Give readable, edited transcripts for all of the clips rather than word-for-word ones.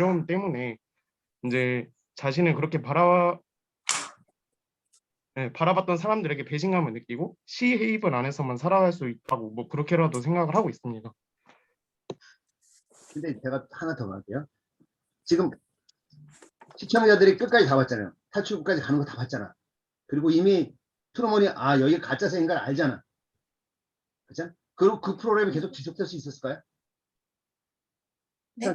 어려움 때문에 이제 자신을 그렇게 바라봤던 사람들에게 배신감을 느끼고 시해입을 안에서만 살아갈 수 있다고 뭐 그렇게라도 생각을 하고 있습니다. 근데 제가 하나 더 말할게요. 지금 시청자들이 끝까지 다 봤잖아요. 탈출구까지 가는 거 다 봤잖아. 그리고 이미 트루먼이 여기 가짜 세계인 걸 알잖아. 그렇죠? 그리고 그 프로그램이 계속 지속될 수 있었을까요? 네?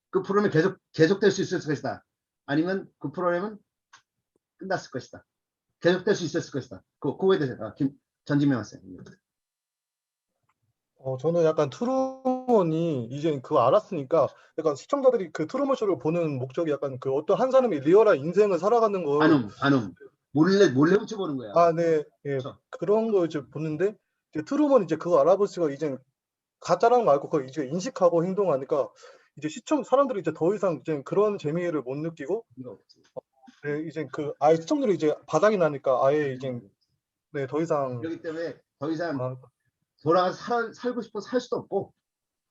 그 프로그램이 계속될 수 있었을 것이다. 아니면 그 프로그램은 끝났을 것이다. 계속될 수 있었을 것이다. 그거에 대해서 전진명 학생. 저는 약간 트루먼이 이제 그거 알았으니까 약간 시청자들이 그 트루먼 쇼를 보는 목적이 약간 그 어떤 한 사람이 리얼한 인생을 살아가는 걸 반음. 몰래 훔쳐보는 거야. 네, 예, 그렇죠. 그런 거 이제 보는데 이제 트루먼 이제 그거 알아보시고 이제 가짜랑 말고 그걸 이제 인식하고 행동하니까 이제 사람들이 이제 더 이상 이제 그런 재미를 못 느끼고 이제 그 아예 시청률이 이제 바닥이 나니까 아예 이제 더 이상 그렇기 때문에 더 이상 돌아가서 살고 싶어 살 수도 없고,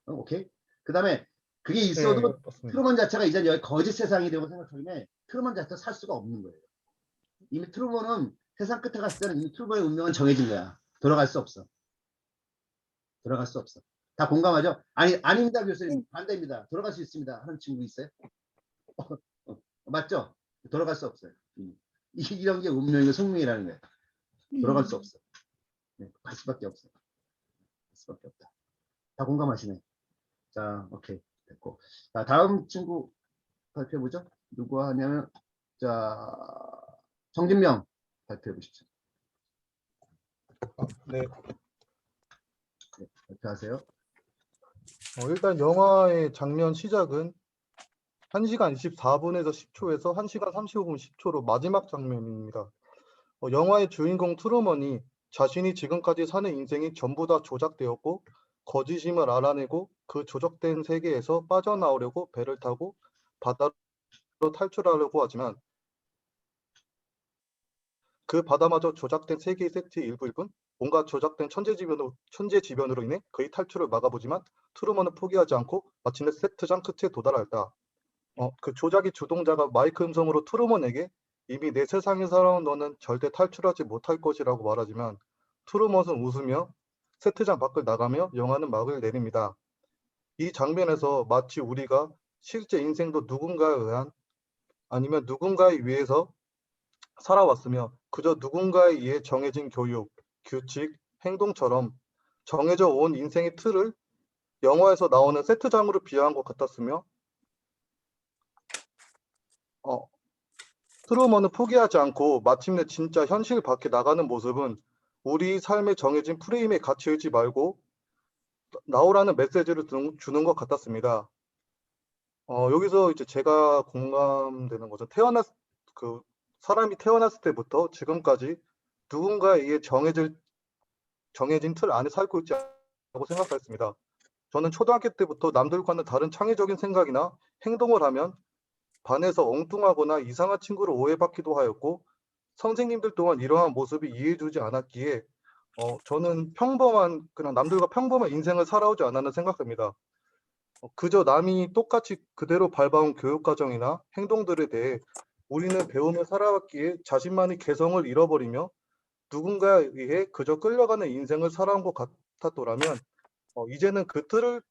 오케이. 그 다음에 그게 있어도 트루먼 자체가 이제 여기 거짓 세상이 되고 생각하면 트루먼 자체가 살 수가 없는 거예요. 이미 트루먼은 세상 끝에 갔을 때는 이미 트루먼의 운명은 정해진 거야. 돌아갈 수 없어. 다 공감하죠? 아닙니다, 교수님. 반대입니다. 돌아갈 수 있습니다. 하는 친구 있어요? 맞죠? 돌아갈 수 없어요. 이런 게 운명이고 숙명이라는 거예요. 돌아갈 수 없어. 갈 수밖에 없어. 다 공감하시네. 자, 오케이. 됐고. 자, 다음 친구 발표해보죠. 누구 하냐면, 자, 정진명 발표해보시죠. 네. 발표하세요. 일단 영화의 장면 시작은 1시간 24분에서 10초에서 1시간 35분 10초로 마지막 장면입니다. 영화의 주인공 트루먼이 자신이 지금까지 사는 인생이 전부 다 조작되었고 거짓임을 알아내고 그 조작된 세계에서 빠져나오려고 배를 타고 바다로 탈출하려고 하지만 그 바다마저 조작된 세계의 세트의 일부일 뿐 뭔가 조작된 천재지변으로 인해 그의 탈출을 막아보지만 트루먼은 포기하지 않고 마침내 세트장 끝에 도달하였다. 그 조작의 주동자가 마이크 음성으로 트루먼에게 이미 내 세상에 살아온 너는 절대 탈출하지 못할 것이라고 말하지만 트루먼은 웃으며 세트장 밖을 나가며 영화는 막을 내립니다. 이 장면에서 마치 우리가 실제 인생도 누군가에 의한 아니면 누군가에 의해서 살아왔으며 그저 누군가에 의해 정해진 교육, 규칙, 행동처럼 정해져 온 인생의 틀을 영화에서 나오는 세트장으로 비유한 것 같았으며 트루먼은 포기하지 않고 마침내 진짜 현실 밖에 나가는 모습은 우리 삶에 정해진 프레임에 갇혀있지 말고 나오라는 메시지를 주는 것 같았습니다. 여기서 이제 제가 공감되는 거죠. 사람이 태어났을 때부터 지금까지 누군가에 의해 정해진 틀 안에 살고 있지 않다고 생각했습니다. 저는 초등학교 때부터 남들과는 다른 창의적인 생각이나 행동을 하면 반에서 엉뚱하거나 이상한 친구로 오해받기도 하였고 선생님들 또한 이러한 모습이 이해해주지 않았기에 저는 그냥 남들과 평범한 인생을 살아오지 않았나 생각합니다. 그저 남이 똑같이 그대로 밟아온 교육과정이나 행동들에 대해 우리는 배우며 살아왔기에 자신만의 개성을 잃어버리며 누군가에 의해 그저 끌려가는 인생을 살아온 것 같았더라면 이제는 그 틀을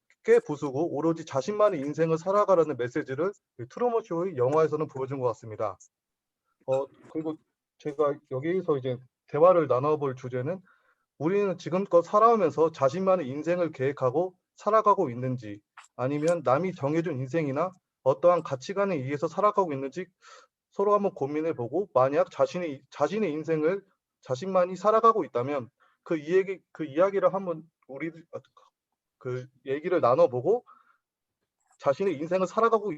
부수고 오로지 자신만의 인생을 살아가라는 메시지를 트루먼 쇼의 영화에서는 보여준 것 같습니다. 그리고 제가 여기서 이제 대화를 나눠볼 주제는 우리는 지금껏 살아오면서 자신만의 인생을 계획하고 살아가고 있는지 아니면 남이 정해준 인생이나 어떠한 가치관에 의해서 살아가고 있는지 서로 한번 고민해보고 만약 자신의 인생을 자신만이 살아가고 있다면 그 이야기를 한번 그 얘기를 나눠보고 자신의 인생을 살아가고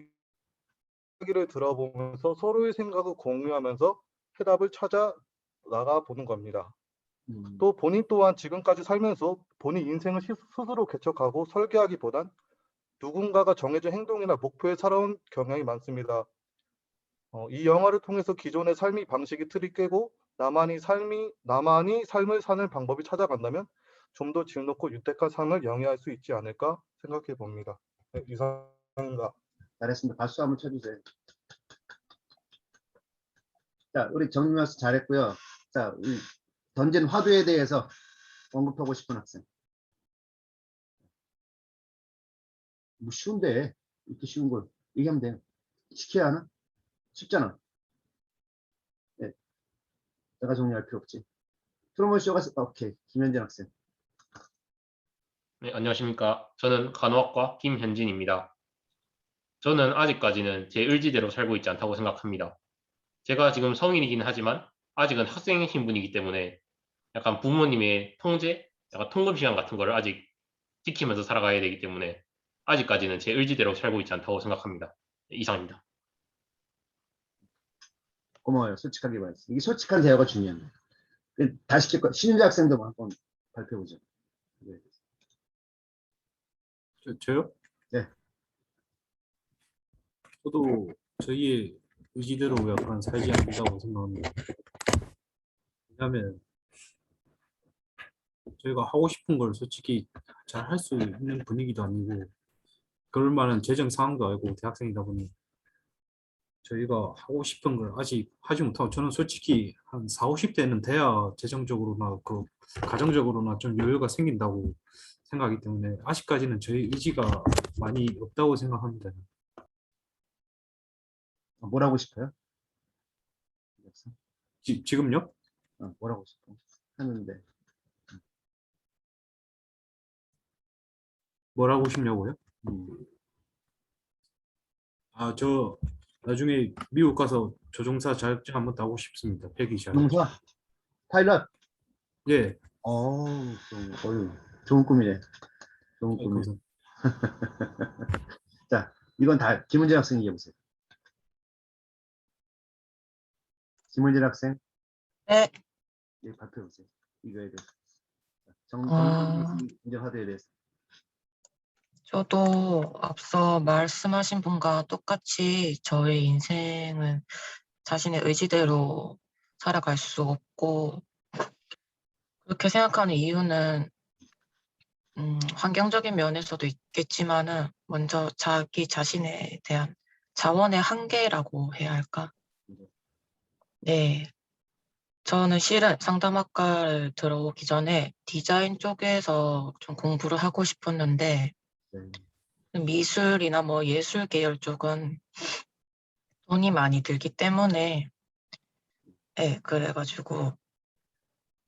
이야기를 들어보면서 서로의 생각을 공유하면서 해답을 찾아 나가 보는 겁니다. 또 본인 또한 지금까지 살면서 본인 인생을 스스로 개척하고 설계하기보단 누군가가 정해진 행동이나 목표에 살아온 경향이 많습니다. 이 영화를 통해서 기존의 삶의 방식이 틀이 깨고 나만이 삶을 사는 방법이 찾아간다면 좀 더 질놓고 유택한 삶을 영위할 수 있지 않을까 생각해 봅니다. 네, 이상입니다. 잘했습니다. 박수 한번 쳐주세요. 자, 우리 정민아 씨 잘했고요. 자, 우리 던진 화두에 대해서 언급하고 싶은 학생. 뭐 쉬운데 이렇게 쉬운 걸 얘기하면 돼요. 시켜야 하나? 쉽잖아. 네, 내가 정리할 필요 없지. 트로먼 쇼가 오케이. 김현진 학생. 네, 안녕하십니까. 저는 간호학과 김현진입니다. 저는 아직까지는 제 의지대로 살고 있지 않다고 생각합니다. 제가 지금 성인이긴 하지만 아직은 학생 신분이기 때문에 약간 부모님의 통제, 약간 통금 시간 같은 거를 아직 지키면서 살아가야 되기 때문에 아직까지는 제 의지대로 살고 있지 않다고 생각합니다. 네, 이상입니다. 고마워요. 솔직하게 말했어. 이게 솔직한 대화가 중요합니다. 다시 시킬 거. 신윤재 학생도 한번 발표해보죠. 네. 저요? 네. 저도 저희의 의지대로 약간 살지 않는다고 생각합니다. 왜냐하면 저희가 하고 싶은 걸 솔직히 잘 할 수 있는 분위기도 아니고 그럴 만한 재정 상황도 아니고 대학생이다 보니 저희가 하고 싶은 걸 아직 하지 못하고 저는 솔직히 한 40, 50대는 돼야 재정적으로나 그 가정적으로나 좀 여유가 생긴다고 생각하기 때문에 아직까지는 저희 의지가 많이 없다고 생각합니다. 뭘 하고 싶어요? 지금요? 뭘 하고 싶어? 하는데. 뭘 하고 싶냐고요? 음. 저 나중에 미국 가서 조종사 자격증 한번 따고 싶습니다. 폐기 자격증. 농사? 파일럿? 예. 좋은 꿈이네. 좋은 꿈이. 감사합니다. 자, 이건 다 김은진 학생 얘기해보세요. 김은진 학생. 네, 예, 발표해보세요. 이거에 대해서. 어, 이제 화두에 대해서. 저도 앞서 말씀하신 분과 똑같이 저의 인생은 자신의 의지대로 살아갈 수 없고, 그렇게 생각하는 이유는, 환경적인 면에서도 있겠지만은, 먼저 자기 자신에 대한 자원의 한계라고 해야 할까? 네. 저는 실은 상담학과를 들어오기 전에 디자인 쪽에서 좀 공부를 하고 싶었는데, 네. 미술이나 뭐 예술 계열 쪽은 돈이 많이 들기 때문에, 네, 그래가지고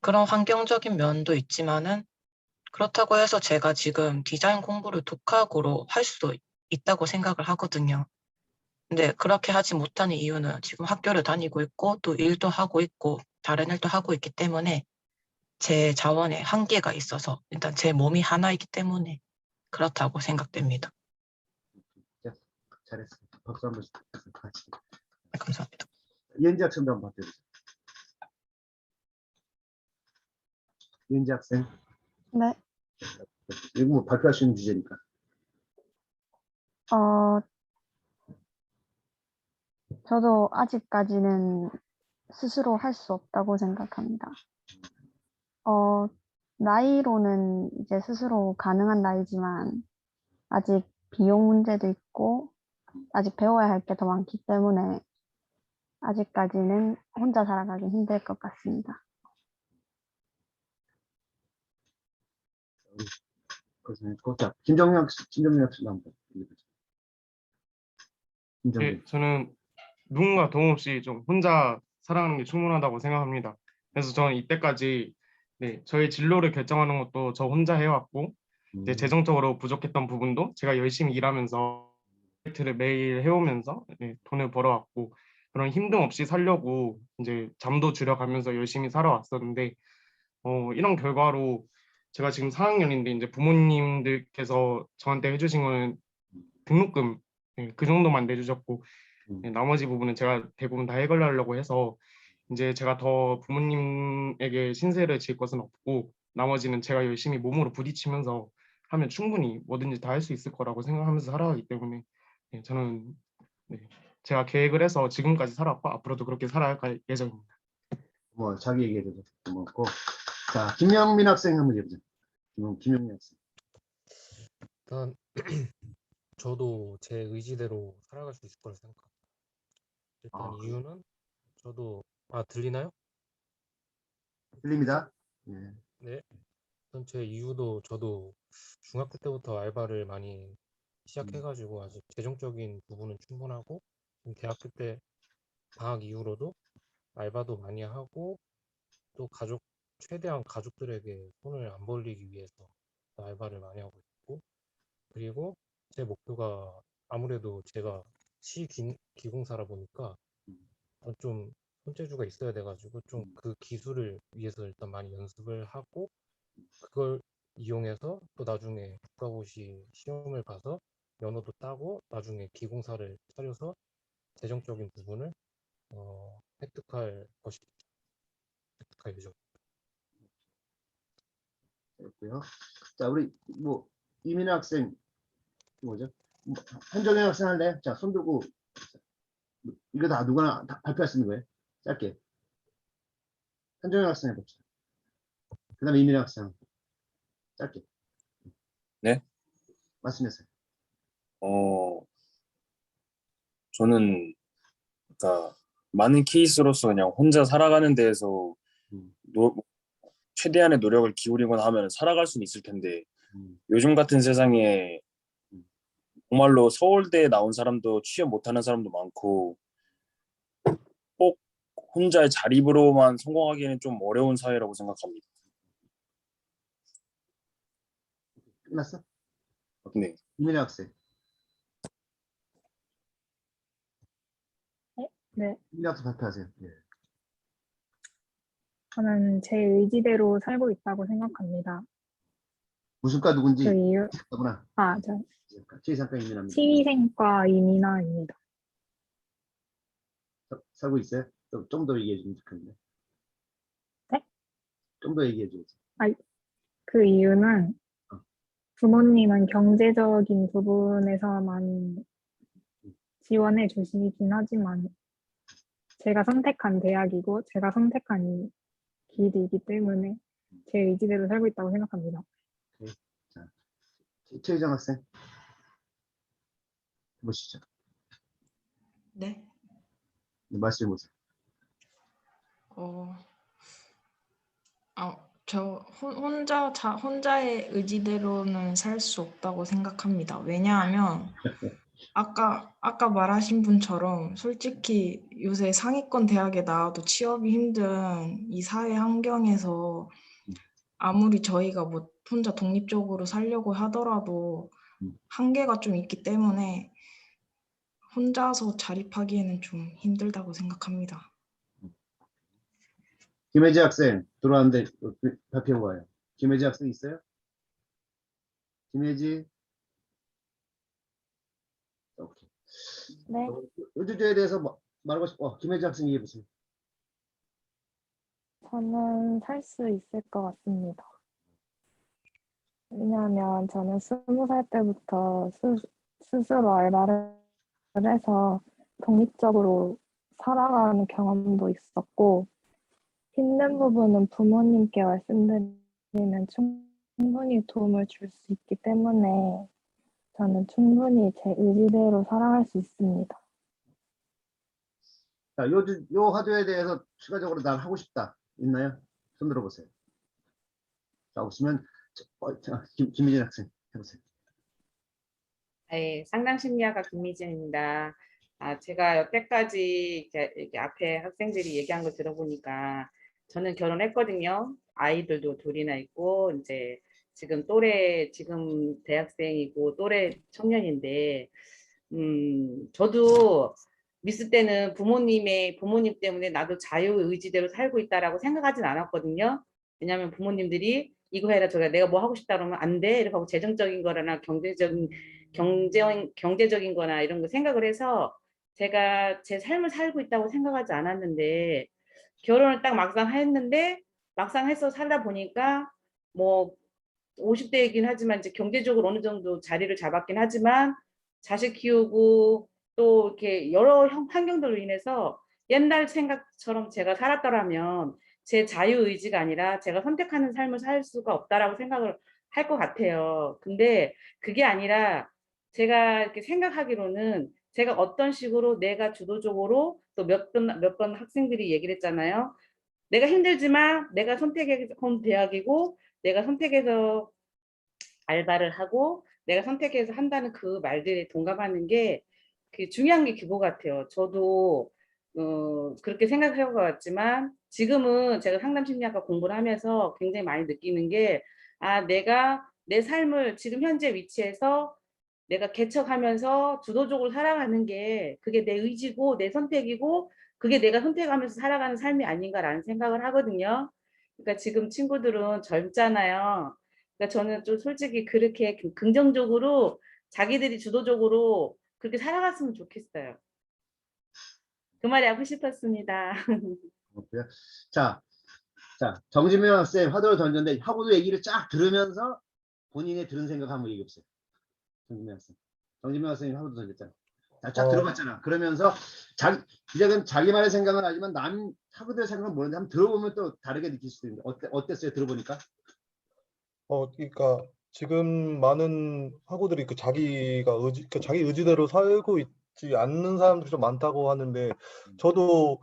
그런 환경적인 면도 있지만은 그렇다고 해서 제가 지금 디자인 공부를 독학으로 할 수도 있다고 생각을 하거든요. 근데 그렇게 하지 못하는 이유는 지금 학교를 다니고 있고 또 일도 하고 있고 다른 일도 하고 있기 때문에 제 자원에 한계가 있어서 일단 제 몸이 하나이기 때문에 그렇다고 생각됩니다. 잘했어. 박수 한번 같이. 네, 감사합니다. 이은지 학생도 한번 발표해주세요. 이은지 학생. 네, 이거 뭐 발표할 수 있는 주제니까. 저도 아직까지는 스스로 할 수 없다고 생각합니다. 나이로는 이제 스스로 가능한 나이지만 아직 비용 문제도 있고 아직 배워야 할 게 더 많기 때문에 아직까지는 혼자 살아가기 힘들 것 같습니다. 그래서 자, 김정민 학생도 한번 얘기해보세요. 김정민. 예, 저는 누군가 도움 없이 좀 혼자 살아가는 게 충분하다고 생각합니다. 그래서 저는 이때까지 네, 저의 진로를 결정하는 것도 저 혼자 해왔고 이제 재정적으로 부족했던 부분도 제가 열심히 일하면서 프로젝트를 매일 해오면서 네, 돈을 벌어왔고 그런 힘듦 없이 살려고 이제 잠도 줄여가면서 열심히 살아왔었는데 이런 결과로 제가 지금 4학년인데 이제 부모님들께서 저한테 해주신 거는 등록금 네, 그 정도만 내주셨고 네, 나머지 부분은 제가 대부분 다 해결하려고 해서 이제 제가 더 부모님에게 신세를 질 것은 없고 나머지는 제가 열심히 몸으로 부딪히면서 하면 충분히 뭐든지 다 할 수 있을 거라고 생각하면서 살아가기 때문에 네, 저는 네, 제가 계획을 해서 지금까지 살아왔고 앞으로도 그렇게 살아갈 예정입니다. 뭐 자기 얘기해도 고맙고. 자, 김영민 학생 한번 얘기해보세요. 김영민 학생. 일단 저도 제 의지대로 살아갈 수 있을 거라 생각합니다. 일단 아, 이유는 저도 들리나요? 들립니다. 예. 네. 우선 제 이유도 저도 중학교 때부터 알바를 많이 시작해가지고 아직 재정적인 부분은 충분하고 지금 대학교 때 방학 이후로도 알바도 많이 하고 또 최대한 가족들에게 손을 안 벌리기 위해서 알바를 많이 하고 있고 그리고 제 목표가 아무래도 제가 시기공사라 보니까 좀 손재주가 있어야 돼가지고 좀 그 기술을 위해서 일단 많이 연습을 하고 그걸 이용해서 또 나중에 국가고시 시험을 봐서 면허도 따고 나중에 기공사를 차려서 재정적인 부분을 획득할 예정. 됐고요. 자, 우리 뭐 이민아 학생 뭐죠? 한정현 학생 할래? 자, 손 들고 이거 다 누구나 다 발표할 수 있는 거예요. 짧게. 한정현 학생 해봅시다. 그다음에 이민아 학생 짧게. 네? 말씀하세요. 저는 그러니까 많은 케이스로서 그냥 혼자 살아가는 데에서 음. 최대한의 노력을 기울이거나 하면 살아갈 수는 있을 텐데 음. 요즘 같은 세상에 정말로 서울대에 나온 사람도 취업 못하는 사람도 많고 꼭 혼자의 자립으로만 성공하기에는 좀 어려운 사회라고 생각합니다. 끝났어? 네. 이민아 학생. 네, 이민아 학생 발표하세요. 예. 저는 제 의지대로 살고 있다고 생각합니다. 무슨 과 누군지 그 이유, 구나. 저 치의상과 이민아입니다. 치위생과 이민아입니다. 살고 있어요? 좀 더 얘기해 주면 좋겠는데. 네? 좀 더 얘기해 줘야지. 그 이유는 부모님은 경제적인 부분에서만 지원해 주시긴 하지만 제가 선택한 대학이고 제가 선택한 길이기 때문에 제 의지대로 살고 있다고 생각합니다. 최희정 학생 보시죠. 네. 말씀해 보세요. 저 혼자의 의지대로는 살 수 없다고 생각합니다. 왜냐하면 아까 말하신 분처럼 솔직히 요새 상위권 대학에 나와도 취업이 힘든 이 사회 환경에서 아무리 저희가 뭐 혼자 독립적으로 살려고 하더라도 한계가 좀 있기 때문에 혼자서 자립하기에는 좀 힘들다고 생각합니다. 김혜지 학생 들어왔는데 발표해 봐요. 김혜지 학생 있어요? 김혜지. 오케이. 네, 의주제에 대해서 말하고 싶어. 김혜지 학생 얘기해 보세요. 저는 살 수 있을 것 같습니다. 왜냐하면 저는 20살 때부터 스스로 알바를 해서 독립적으로 살아가는 경험도 있었고, 힘든 부분은 부모님께 말씀드리면 충분히 도움을 줄 수 있기 때문에 저는 충분히 제 의지대로 살아갈 수 있습니다. 자, 요 화두에 대해서 추가적으로 난 하고 싶다. 있나요? 손 들어보세요. 자, 없으면 김미진 학생 해보세요. 네, 상담심리학과 김미진입니다. 제가 여태까지 이렇게 앞에 학생들이 얘기한 거 들어보니까 저는 결혼했거든요. 아이들도 둘이나 있고 이제 지금 대학생이고 또래 청년인데 저도 미스 때는 부모님 때문에 나도 자유의지대로 살고 있다라고 생각하진 않았거든요. 왜냐하면 부모님들이 이거 해라 저거 해라 내가 뭐 하고 싶다 그러면 안 돼 이렇게 하고 재정적인 거나 경제적인 거나 이런 거 생각을 해서 제가 제 삶을 살고 있다고 생각하지 않았는데 결혼을 딱 막상 해서 살다 보니까 뭐 50대이긴 하지만 이제 경제적으로 어느 정도 자리를 잡았긴 하지만 자식 키우고 또 이렇게 여러 환경들로 인해서 옛날 생각처럼 제가 살았더라면 제 자유의지가 아니라 제가 선택하는 삶을 살 수가 없다라고 생각을 할 것 같아요. 근데 그게 아니라 제가 이렇게 생각하기로는 제가 어떤 식으로 내가 주도적으로 또 몇 번 학생들이 얘기를 했잖아요. 내가 힘들지만 내가 선택해서 대학이고 내가 선택해서 알바를 하고 내가 선택해서 한다는 그 말들에 동감하는 게 중요한 게 그거 같아요. 저도 그렇게 생각해 왔지만 지금은 제가 상담심리학과 공부를 하면서 굉장히 많이 느끼는 게 내가 내 삶을 지금 현재 위치에서 내가 개척하면서 주도적으로 살아가는 게 그게 내 의지고 내 선택이고 그게 내가 선택하면서 살아가는 삶이 아닌가라는 생각을 하거든요. 그러니까 지금 친구들은 젊잖아요. 그러니까 저는 좀 솔직히 그렇게 긍정적으로 자기들이 주도적으로 그렇게 살아갔으면 좋겠어요. 그 말이 하고 싶었습니다. 자, 정진명 학생 화두를 던졌는데 화두 얘기를 쫙 들으면서 본인의 들은 생각 한번 얘기해 보세요. 정진명 학생이 화두 던졌잖아. 쫙 들어봤잖아. 그러면서 이제는 자기만의 생각은 하지만 남 학우들의 생각은 모르는데 한번 들어보면 또 다르게 느낄 수도 있는데 어땠어요? 들어보니까? 그러니까 지금 많은 학우들이 자기 의지대로 살고 있지 않는 사람들이 좀 많다고 하는데, 저도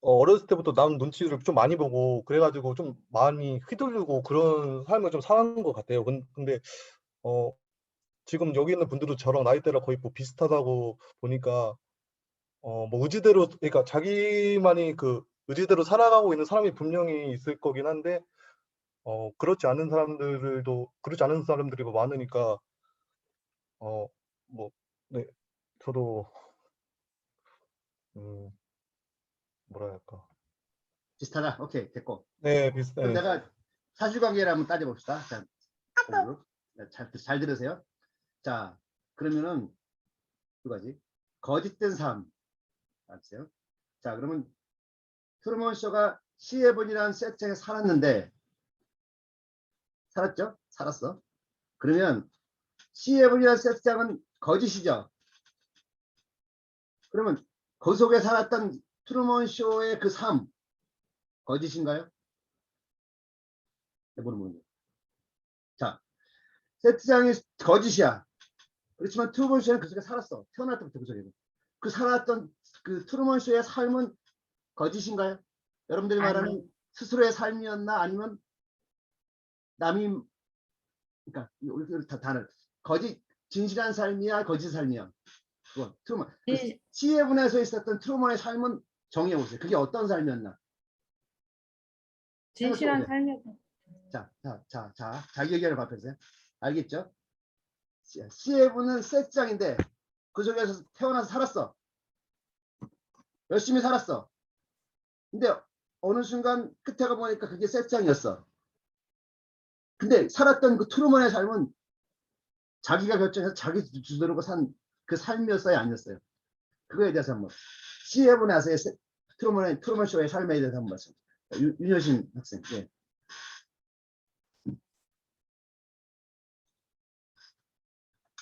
어렸을 때부터 남 눈치를 좀 많이 보고 그래가지고 좀 많이 휘둘리고 그런 삶을 좀 살아온 것 같아요. 근데 지금 여기 있는 분들도 저랑 나이대가 거의 뭐 비슷하다고 보니까 뭐 의지대로, 그러니까 자기만이 그 의지대로 살아가고 있는 사람이 분명히 있을 거긴 한데, 그렇지 않은 사람들이 많으니까 뭐 네, 저도 뭐라 할까. 비슷하다. 오케이, 됐고. 네, 그럼 비슷해. 내가 사실관계를 한번 따져봅시다. 자, 잘 들으세요. 자, 그러면은 두 가지. 거짓된 삶. 알았어요? 자, 그러면 트루먼 쇼가 시해본이라는 세트에 살았는데, 살았죠? 살았어. 그러면 시해본이라는 세트장은 거짓이죠. 그러면 그 속에 살았던 트루먼 쇼의 그 삶, 거짓인가요? 모르는 자, 세트장이 거짓이야. 그렇지만 트루먼 쇼는 그 속에 살았어. 태어날 때부터 그 속에. 그 살았던 그 트루먼 쇼의 삶은 거짓인가요? 여러분들이 말하는 스스로의 삶이었나 아니면 남이, 그러니까 다는 거짓, 진실한 삶이야 거짓 삶이야. 그거 트루먼. 시해분에서 있었던 트루먼의 삶은 정의해 보세요. 그게 어떤 삶이었나? 진실한 삶이었다. 자기 의견을 발표하세요. 알겠죠? 시해분은 세트장인데 그 속에서 태어나서 살았어. 열심히 살았어. 근데 어느 순간 끝에 가보니까 그게 세트장이었어. 근데 살았던 그 트루먼의 삶은 자기가 결정해서 자기 주도로 산 그 삶이었어요, 아니었어요? 그거에 대해서 한번 시해분 나서의 트루먼 쇼의 삶에 대해서 한번 말씀. 윤여신 학생. 예.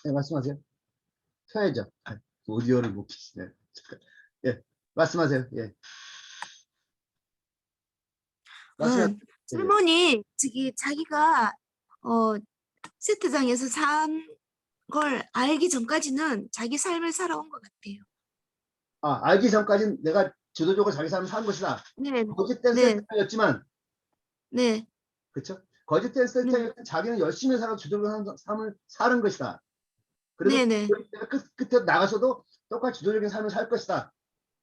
네, 말씀하세요. 켜야죠. 오디오를 못 키시네. 예, 말씀하세요. 예. 트루먼이 자기가 세트장에서 산 걸 알기 전까지는 자기 삶을 살아온 것 같아요. 알기 전까지는 내가 주도적으로 자기 삶을 산 것이다. 네. 거짓된 네. 세트장이었지만, 네. 그렇죠? 거짓된 세트장이었지만 자기는 열심히 살아 주도적인 삶을 사는 것이다. 그리고 네네. 끝에 나가서도 똑같이 주도적인 삶을 살 것이다.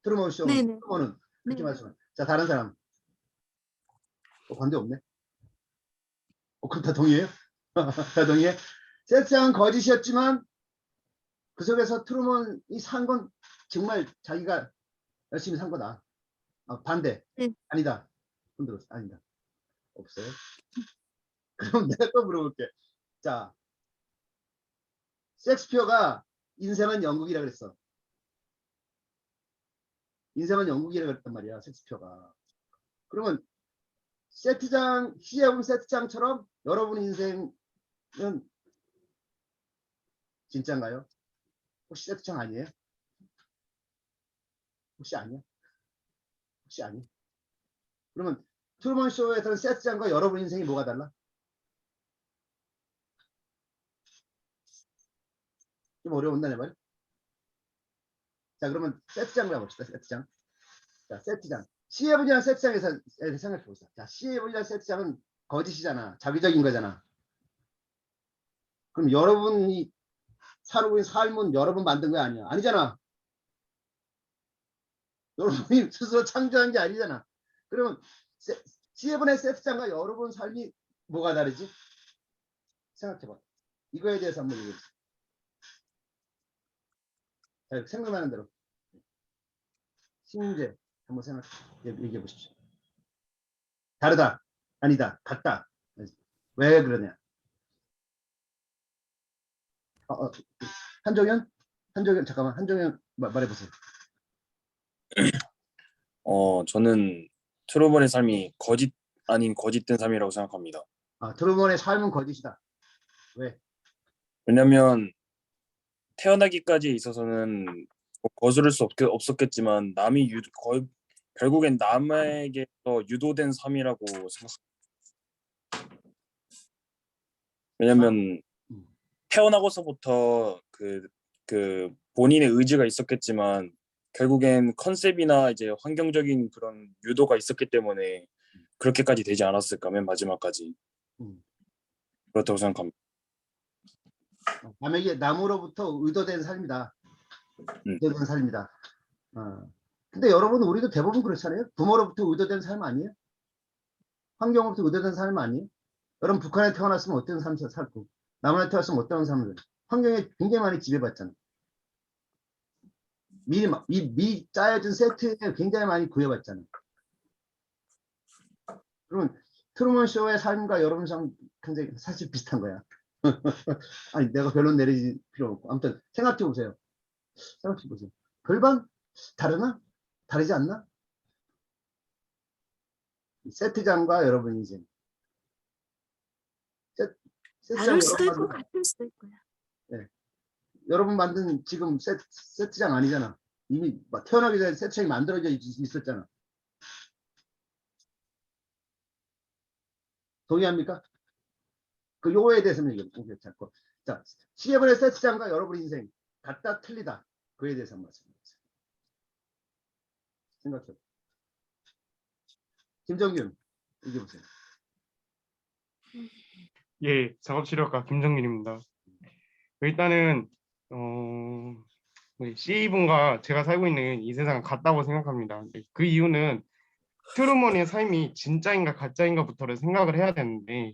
트루먼 쇼. 네네. 트루먼은 그렇게 네. 말씀해. 자, 다른 사람. 관계 없네. 그럼 다 동의해요? 다 동의해? 세트장은 거짓이었지만 그 속에서 트루먼이 산 건 정말 자기가 열심히 산 거다. 반대. 네. 아니다. 흔들었어. 아니다. 없어요. 그럼 내가 또 물어볼게. 자, 셰익스피어가 인생은 영국이라 그랬어. 인생은 영국이라 그랬단 말이야, 셰익스피어가. 그러면 세트장, 시해운 세트장처럼 여러분 인생은 진짜인가요? 혹시 세트장 아니에요? 혹시 아니야? 혹시 아니야? 그러면 트루먼 쇼에서는 세트장과 여러분 인생이 뭐가 달라? 좀 어려운다 내 말. 자 그러면 세트장 가봅시다. 세트장. 자 세트장. C의 분이랑 세트장에서 생각해 보세요. 자 C의 분이랑 세트장은 거짓이잖아. 자기적인 거잖아. 그럼 여러분이 살고 있는 삶은 여러분 만든 거 아니야? 아니잖아. 여러분이 스스로 창조한 게 아니잖아. 그러면 C분의 세트장과 여러분 삶이 뭐가 다르지? 생각해봐. 이거에 대해서 한번 얘기해보세요. 자, 생각나는 대로. 신문제 한번 얘기해 보십시오. 다르다, 아니다, 같다. 왜 그러냐? 한종현 잠깐만, 한종현 말해보세요. 저는 트루먼의 삶이 거짓 아닌 거짓된 삶이라고 생각합니다. 트루먼의 삶은 거짓이다. 왜? 왜냐면 태어나기까지에 있어서는 뭐 거스를 수 없었겠지만 결국엔 남에게서 유도된 삶이라고 생각합니다. 왜냐면 태어나고서부터 그 본인의 의지가 있었겠지만 결국엔 컨셉이나 이제 환경적인 그런 유도가 있었기 때문에 그렇게까지 되지 않았을까, 맨 마지막까지. 그렇다고 생각합니다. 남에게 남으로부터 의도된 삶이다. 의도된 삶이다. 근데 여러분 우리도 대부분 그렇잖아요. 부모로부터 의도된 삶 아니에요? 환경으로부터 의도된 삶 아니에요? 여러분 북한에 태어났으면 어떤 삶을 살고 남한에 태어났으면 어떤 삶을 환경에 굉장히 많이 지배받잖아. 미리 짜여진 세트에 굉장히 많이 구애받잖아. 그러면 트루먼 쇼의 삶과 여러분 삶 굉장히 사실 비슷한 거야. 아니 내가 결론 내리지 필요 없고 아무튼 생각해 보세요. 생각해 보세요. 별반 다르나? 다르지 않나? 세트장과 여러분 인생. 다를 수도 있고 여러분 같을 수도 있고요. 네. 여러분 만든 지금 세트장 아니잖아. 이미 태어나기 전에 세트장이 만들어져 있었잖아. 동의합니까? 그 요거에 대해서는 얘기해 자꾸. 자, C의 세트장과 여러분 인생 같다 틀리다. 그에 대해서 한번 말씀해주세요. 생각해. 김정균 얘기해 보세요. 예, 작업치료학과 김정민입니다. 일단은 C분과 제가 살고 있는 이 세상은 같다고 생각합니다. 그 이유는 트루먼의 삶이 진짜인가 가짜인가부터를 생각을 해야 되는데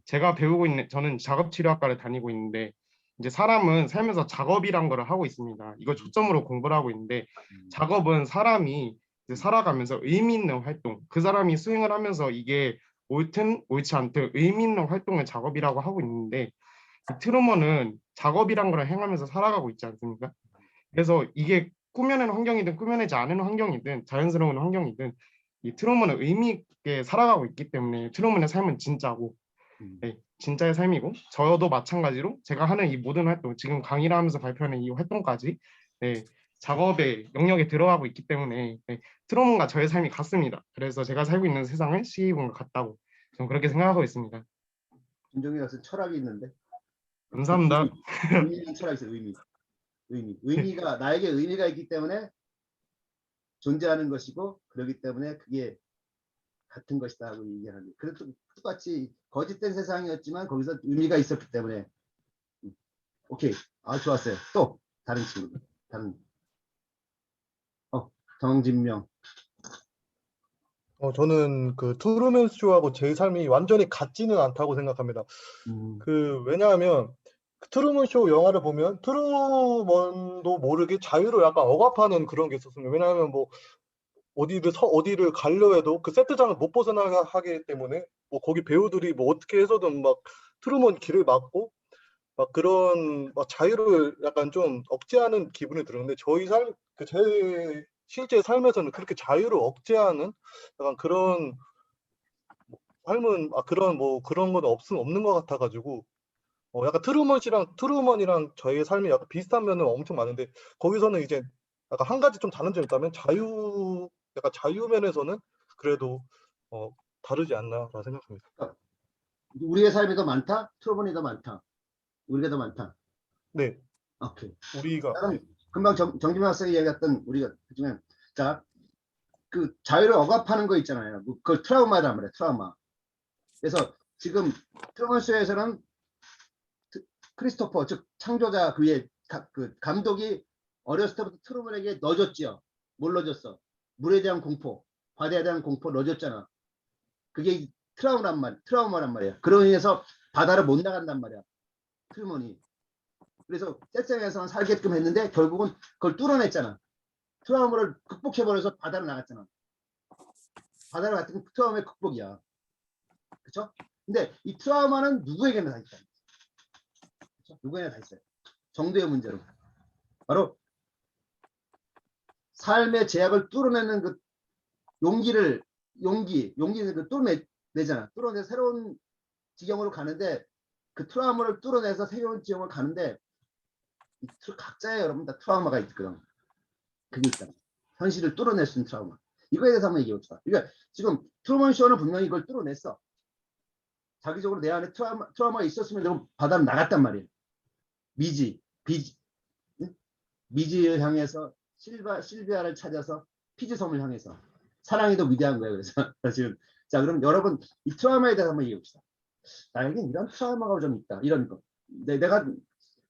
제가 배우고 있는 저는 작업치료학과를 다니고 있는데 이제 사람은 살면서 작업이란 거를 하고 있습니다. 이걸 초점으로 공부를 하고 있는데 작업은 사람이 이제 살아가면서 의미 있는 활동, 그 사람이 수행을 하면서 이게 옳든 옳지 않든 의미 있는 활동을 작업이라고 하고 있는데 트루먼은 작업이란 걸 행하면서 살아가고 있지 않습니까? 그래서 이게 꾸며낸 환경이든 꾸며내지 않은 환경이든 자연스러운 환경이든 이 트루먼은 의미 있게 살아가고 있기 때문에 트루먼의 삶은 진짜고 네, 진짜의 삶이고 저도 마찬가지로 제가 하는 이 모든 활동 지금 강의를 하면서 발표하는 이 활동까지 네, 작업의 영역에 들어가고 있기 때문에 네, 트루먼과 저의 삶이 같습니다. 그래서 제가 살고 있는 세상은 C분과 같다고 저는 그렇게 생각하고 있습니다. 김정균 같은 철학이 있는데. 감사합니다. 의미는 철학이 있어요. 의미가 나에게 의미가 있기 때문에 존재하는 것이고 그렇기 때문에 그게 같은 것이다 하고 얘기하는. 그래도 똑같이 거짓된 세상이었지만 거기서 의미가 있었기 때문에. 오케이. 좋았어요. 또 다른 친구. 정진명. 저는 그 트루먼 쇼하고 제 삶이 완전히 같지는 않다고 생각합니다. 왜냐하면 트루먼 쇼 영화를 보면 트루먼도 모르게 자유로 약간 억압하는 그런 게 있었습니다. 왜냐하면 뭐 어디를 가려 해도 그 세트장을 못 벗어나게 때문에 뭐 거기 배우들이 뭐 어떻게 해서든 막 트루먼 길을 막고 막 그런 막 자유를 약간 좀 억제하는 기분이 들었는데 제 실제 삶에서는 그렇게 자유를 억제하는 약간 그런 삶은 그런 건 없는 것 같아가지고 약간 트루먼이랑 저희의 삶이 약간 비슷한 면은 엄청 많은데 거기서는 이제 약간 한 가지 좀 다른 점이 있다면 약간 자유 면에서는 그래도 다르지 않나라고 생각합니다. 우리의 삶이 더 많다? 트루먼이 더 많다? 우리가 더 많다? 네. 오케이. 우리가 그럼 금방 정진명 학생이 얘기했던 우리가 그중에 자, 그 자유를 억압하는 거 있잖아요. 그걸 트라우마란 말이에요. 트라우마. 그래서 지금 트루먼쇼에서는 크리스토퍼 즉 창조자 그의 그 감독이 어렸을 때부터 트루먼에게 넣어줬지요. 뭘 넣어줬어? 물에 대한 공포, 바다에 대한 공포 넣어줬잖아. 그게 트라우마란 말이야. 그로 인해서 바다를 못 나간단 말이야. 트루먼이. 그래서 세상에서는 살게끔 했는데 결국은 그걸 뚫어냈잖아. 트라우마를 극복해버려서 바다로 나갔잖아. 바다로 갔던 트라우마의 극복이야. 그쵸? 근데 이 트라우마는 누구에게나 다 있다. 그쵸? 누구에게나 다 있어요. 정도의 문제로. 바로 삶의 제약을 뚫어내는 그 용기는 그 뚫어내잖아. 뚫어내 새로운 지경으로 가는데 그 트라우마를 뚫어내서 새로운 지경으로 가는데 각자의 여러분 다 트라우마가 있거든. 그게 있잖아. 현실을 뚫어낼 수 있는 트라우마. 이거에 대해서 한번 얘기해 봅시다. 그러니까 지금 트루먼 쇼는 분명히 이걸 뚫어냈어. 자기적으로 내 안에 트라우마가 있었으면 내가 바다로 나갔단 말이에요. 미지를 향해서 실비아를 찾아서 피지 섬을 향해서 사랑이 더 위대한 거예요. 그래서 사실은 자 그럼 여러분 이 트라우마에 대해서 한번 얘기해 봅시다. 나에게 이런 트라우마가 좀 있다. 이런 거. 내가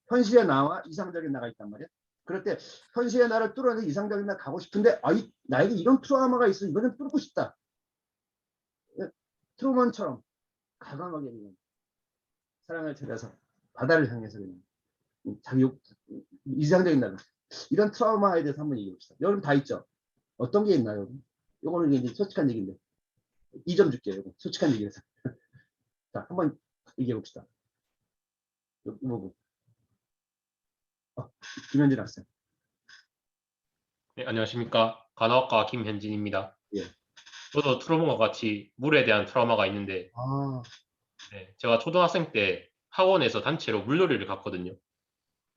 현실의 나와 이상적인 나가 있단 말이야. 그럴 때 현실의 나를 뚫어내서 이상적인 나 가고 싶은데 나에게 이런 트라우마가 있어. 이거는 뚫고 싶다. 트루먼처럼 과감하게 그냥 사랑을 찾아서 바다를 향해서 그냥 자기 이상적인 나 이런 트라우마에 대해서 한번 얘기해 봅시다. 여러분 다 있죠? 어떤 게 있나요? 요거는 이제 솔직한 얘기인데 2점 줄게요. 솔직한 얘기에서 자 한번 얘기해 봅시다. 뭐고? 김현진 학생. 네, 안녕하십니까. 간호학과 김현진입니다. 예. 저도 트라우마와 같이 물에 대한 트라우마가 있는데 네, 제가 초등학생 때 학원에서 단체로 물놀이를 갔거든요.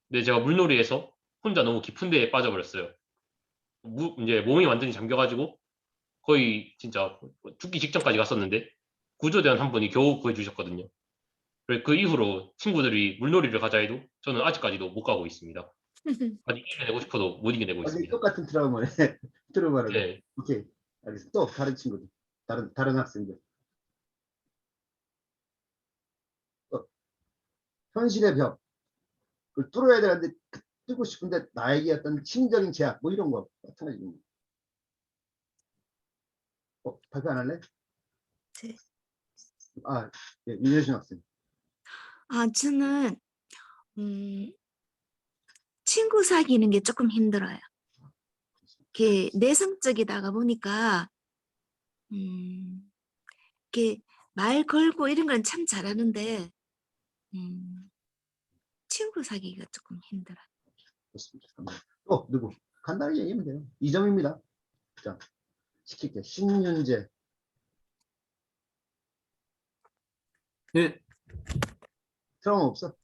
근데 제가 물놀이에서 혼자 너무 깊은 데에 빠져버렸어요. 이제 몸이 완전히 잠겨가지고 거의 진짜 죽기 직전까지 갔었는데 구조대원 한 분이 겨우 구해주셨거든요. 그 이후로 친구들이 물놀이를 가자 해도 저는 아직까지도 못 가고 있습니다. 아직 이겨내고 싶어도 못 이겨내고 있습니다. 똑같은 트라우마네. 트라우마라고. 네. 오케이. 알겠어. 또 다른 친구들. 다른 학생들. 현실의 벽. 그걸 뚫어야 되는데 뚫고 싶은데 나에게 어떤 심적인 제약 뭐 이런 거 마찬가지입니다. 발표 안 할래? 네. 예, 윤여신 학생. 저는 친구 사귀는 게 조금 힘들어요. 이렇게 내성적이다가 보니까 이렇게 말 걸고 이런 건 참 잘하는데 친구 사귀기가 조금 힘들어요. 좋습니다. 또 누구? 간단하게 얘기하면 돼요. 2점입니다. 자, 시킬게. 신윤재. 네. 트라우마 없어?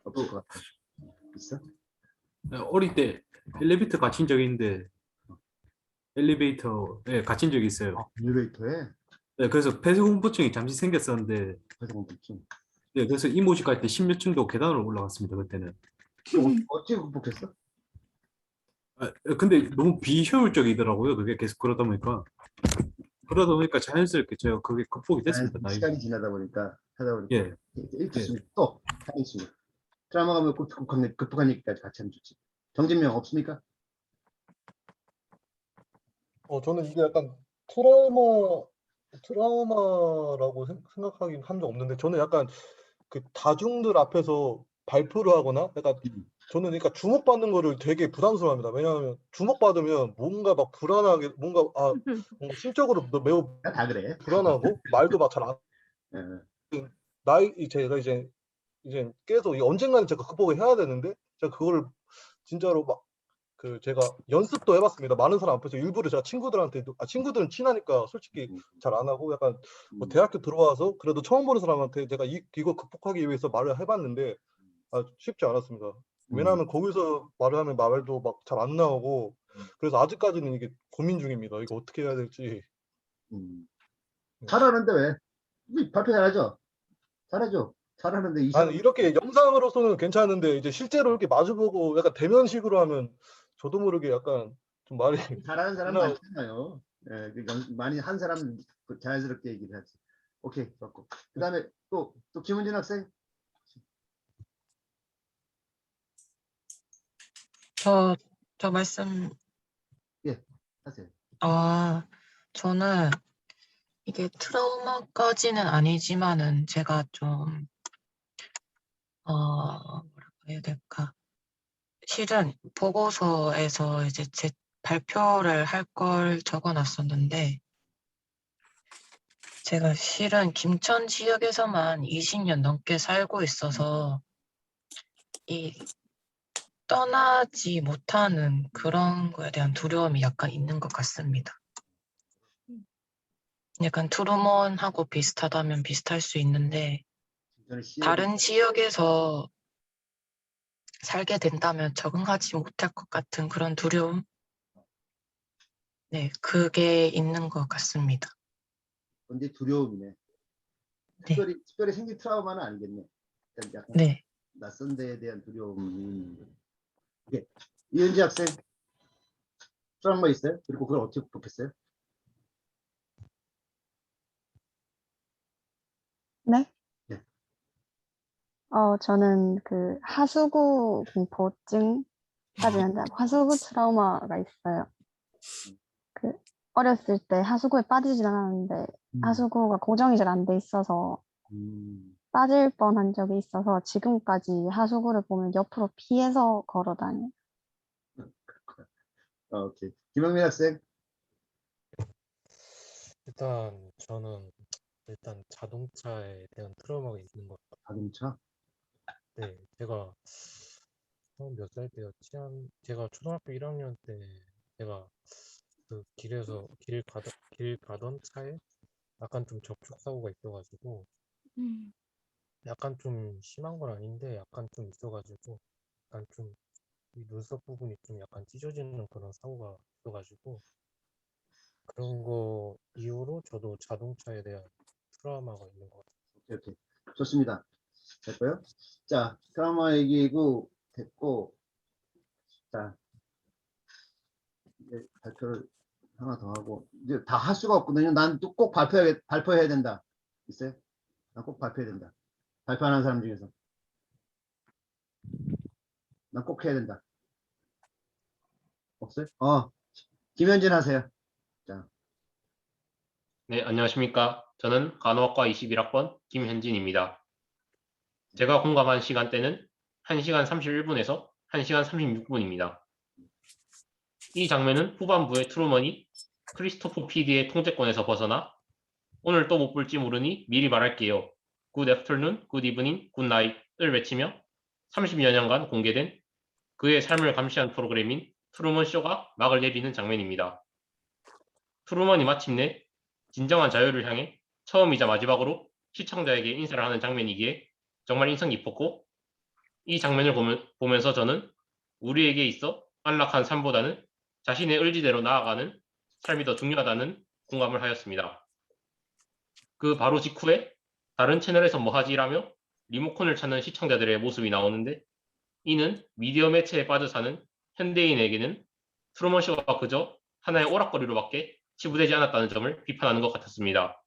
없을 것 같아. 있어? 어릴 때 엘리베이터 갇힌 적이 있는데 엘리베이터에 갇힌 적이 있어요. 엘리베이터에? 네, 그래서 폐쇄공포증이 잠시 생겼었는데 폐쇄공포증. 네, 그래서 이모집 갈 때 10몇 층도 계단을 올라갔습니다. 그때는. 어떻게 극복했어? 근데 너무 비효율적이더라고요. 그게 계속 그러다 보니까 자연스럽게 제가 그게 극복이 됐습니다. 시간이 지나다 보니까 하다 보니까. 예. 좋습니다. 또 다른 친구. 트라우마가 뭐 극복한 얘기까지 같이 하면 좋지. 정진명 없습니까? 저는 이게 약간 트라우마라고 생각하긴 한 적 없는데 저는 약간 그 다중들 앞에서 발표를 하거나 약간 저는 그러니까 주목받는 거를 되게 부담스러워합니다. 왜냐하면 주목받으면 뭔가 막 불안하게 뭔가 심적으로 매우 다 그래. 불안하고 말도 막 잘 안 제가 이제 계속 언젠가는 제가 극복을 해야 되는데 제가 그거를 진짜로 막 제가 연습도 해봤습니다. 많은 사람 앞에서 일부러 제가 친구들한테도 친구들은 친하니까 솔직히 잘 안 하고 약간 뭐 대학교 들어와서 그래도 처음 보는 사람한테 제가 이거 극복하기 위해서 말을 해봤는데 쉽지 않았습니다. 왜냐하면 거기서 말을 하면 말도 막 잘 안 나오고 그래서 아직까지는 이게 고민 중입니다. 이거 어떻게 해야 될지. 잘하는데 왜? 발표 잘하죠? 잘하죠? 잘하는데 아니, 이상 이렇게 영상으로서는 괜찮은데 이제 실제로 이렇게 마주보고 약간 대면식으로 하면 저도 모르게 약간 좀 말이 잘하는 사람 그냥 많잖아요. 예, 많이 한 사람 자연스럽게 얘기를 하지. 오케이, 좋고. 그다음에 또 김은진 학생. 저 말씀, 예, 하세요. 저는 이게 트라우마까지는 아니지만은 제가 좀, 뭐라고 해야 될까. 실은 보고서에서 이제 제 발표를 할 걸 적어 놨었는데, 제가 실은 김천 지역에서만 20년 넘게 살고 있어서, 이 떠나지 못하는 그런 거에 대한 두려움이 약간 있는 것 같습니다. 약간 트루먼하고 비슷하다면 비슷할 수 있는데, 다른 지역에서 살게 된다면 적응하지 못할 것 같은 그런 두려움? 네, 그게 있는 것 같습니다. 근데 두려움이네. 특별히 생긴 트라우마는 아니겠네. 일단 약간 네. 낯선 데에 대한 두려움이. 예. 이은지 학생. 트라우마 있어요? 그리고 그걸 어떻게 극복했어요? 네? 네. 저는 그 하수구 공포증까지는 아니고 하수구 트라우마가 있어요. 그 어렸을 때 하수구에 빠지진 않았는데 하수구가 고정이 잘 안 돼 있어서 빠질 뻔한 적이 있어서 지금까지 하수구를 보면 옆으로 피해서 걸어 다녀요. 오케이. 김영민 학생. 일단 저는 일단 자동차에 대한 트라우마가 있는 것 같아요. 자동차? 네, 제가 몇 살 때였지? 제가 초등학교 1학년 때 제가 그 길 가던 차에 약간 좀 접촉 사고가 있어가지고 약간 좀 심한 건 아닌데 약간 좀 있어가지고 약간 좀 이 눈썹 부분이 좀 약간 찢어지는 그런 사고가 있어가지고 그런 거 이후로 저도 자동차에 대한 트라우마가 있는 것 같아요. 오케이. 좋습니다. 됐고요. 자, 트라우마 얘기고 됐고. 자, 이제 발표를 하나 더 하고 이제 다 할 수가 없거든요. 난 또 꼭 발표해야 된다. 있어요? 난 꼭 발표해야 된다. 발표하는 사람 중에서 난 꼭 해야 된다. 없어요? 김현진 하세요. 자, 네, 안녕하십니까. 저는 간호학과 21학번 김현진입니다. 제가 공감한 시간대는 1시간 31분에서 1시간 36분입니다. 이 장면은 후반부의 트루먼이 크리스토퍼 PD의 통제권에서 벗어나 오늘 또 못 볼지 모르니 미리 말할게요. Good afternoon, good evening, good night을 외치며 30여 년간 공개된 그의 삶을 감시한 프로그램인 트루먼 쇼가 막을 내리는 장면입니다. 트루먼이 마침내 진정한 자유를 향해 처음이자 마지막으로 시청자에게 인사를 하는 장면이기에 정말 인상 깊었고 이 장면을 보면서 저는 우리에게 있어 안락한 삶보다는 자신의 의지대로 나아가는 삶이 더 중요하다는 공감을 하였습니다. 그 바로 직후에 다른 채널에서 뭐 하지라며 리모컨을 찾는 시청자들의 모습이 나오는데 이는 미디어 매체에 빠져 사는 현대인에게는 트루먼 쇼가 그저 하나의 오락거리로밖에 치부되지 않았다는 점을 비판하는 것 같았습니다.